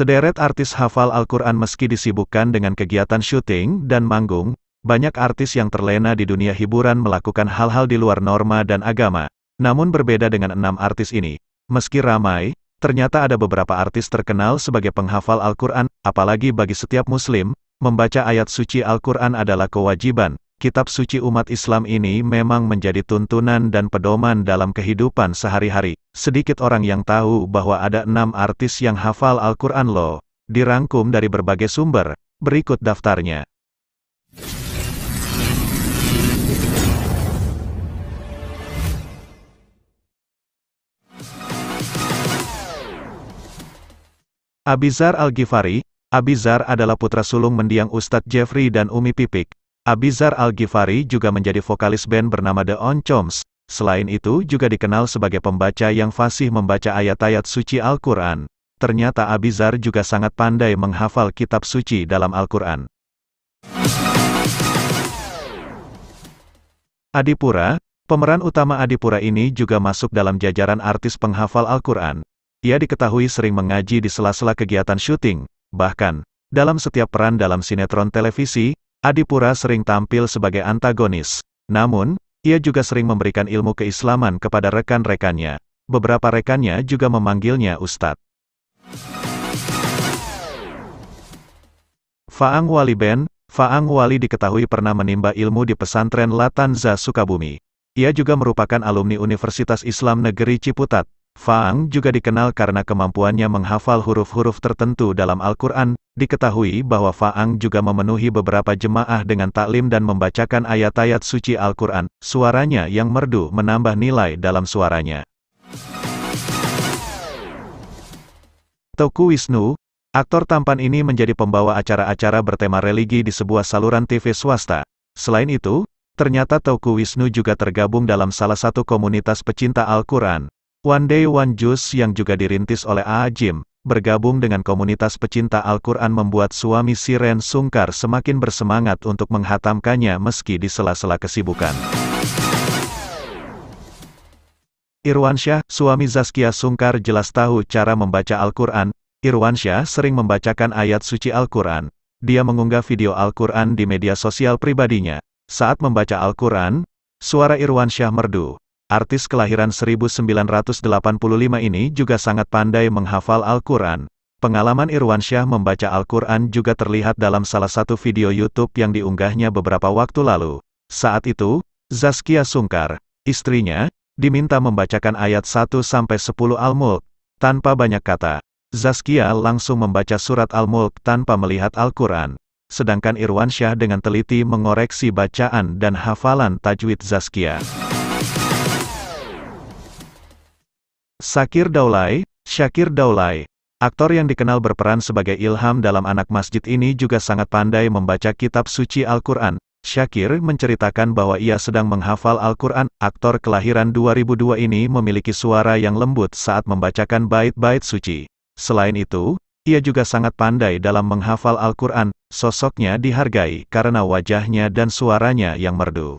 Sederet artis hafal Al-Quran meski disibukkan dengan kegiatan syuting dan manggung, banyak artis yang terlena di dunia hiburan melakukan hal-hal di luar norma dan agama. Namun berbeda dengan 6 artis ini, meski ramai, ternyata ada beberapa artis terkenal sebagai penghafal Al-Quran, apalagi bagi setiap muslim, membaca ayat suci Al-Quran adalah kewajiban. Kitab suci umat Islam ini memang menjadi tuntunan dan pedoman dalam kehidupan sehari-hari. Sedikit orang yang tahu bahwa ada 6 artis yang hafal Al-Quran loh. Dirangkum dari berbagai sumber, berikut daftarnya. Abi Zar Al-Ghifari. Abi Zar adalah putra sulung mendiang Ustadz Jeffrey dan Umi Pipik. Abi Zar Al-Ghifari juga menjadi vokalis band bernama The Oncoms. Selain itu juga dikenal sebagai pembaca yang fasih membaca ayat-ayat suci Al-Quran. Ternyata Abi Zar juga sangat pandai menghafal kitab suci dalam Al-Quran. Adipura. Pemeran utama Adipura ini juga masuk dalam jajaran artis penghafal Al-Quran. Ia diketahui sering mengaji di sela-sela kegiatan syuting. Bahkan, dalam setiap peran dalam sinetron televisi, Adipura sering tampil sebagai antagonis. Namun, ia juga sering memberikan ilmu keislaman kepada rekan-rekannya. Beberapa rekannya juga memanggilnya Ustadz. Faang Wali Ben. Faang Wali diketahui pernah menimba ilmu di pesantren Latanza Sukabumi. Ia juga merupakan alumni Universitas Islam Negeri Ciputat. Faang juga dikenal karena kemampuannya menghafal huruf-huruf tertentu dalam Al-Quran. Diketahui bahwa Faang juga memenuhi beberapa jemaah dengan taklim dan membacakan ayat-ayat suci Al-Quran. Suaranya yang merdu menambah nilai dalam suaranya. Teuku Wisnu. Aktor tampan ini menjadi pembawa acara-acara bertema religi di sebuah saluran TV swasta. Selain itu, ternyata Teuku Wisnu juga tergabung dalam salah satu komunitas pecinta Al-Quran. One Day One Juice yang juga dirintis oleh Aa Jim, bergabung dengan komunitas pecinta Al-Quran membuat suami Siren Sungkar semakin bersemangat untuk menghatamkannya meski di sela-sela kesibukan. Irwansyah, suami Zaskia Sungkar jelas tahu cara membaca Al-Quran. Irwansyah sering membacakan ayat suci Al-Quran. Dia mengunggah video Al-Quran di media sosial pribadinya. Saat membaca Al-Quran, suara Irwansyah merdu. Artis kelahiran 1985 ini juga sangat pandai menghafal Al-Quran. Pengalaman Irwansyah membaca Al-Quran juga terlihat dalam salah satu video YouTube yang diunggahnya beberapa waktu lalu. Saat itu, Zaskia Sungkar, istrinya, diminta membacakan ayat 1-10 Al-Mulk, tanpa banyak kata. Zaskia langsung membaca surat Al-Mulk tanpa melihat Al-Quran. Sedangkan Irwansyah dengan teliti mengoreksi bacaan dan hafalan tajwid Zaskia. Syakir Daulay. Syakir Daulay, aktor yang dikenal berperan sebagai Ilham dalam Anak Masjid ini juga sangat pandai membaca kitab suci Al-Quran. Syakir menceritakan bahwa ia sedang menghafal Al-Quran. Aktor kelahiran 2002 ini memiliki suara yang lembut saat membacakan bait-bait suci. Selain itu, ia juga sangat pandai dalam menghafal Al-Quran. Sosoknya dihargai karena wajahnya dan suaranya yang merdu.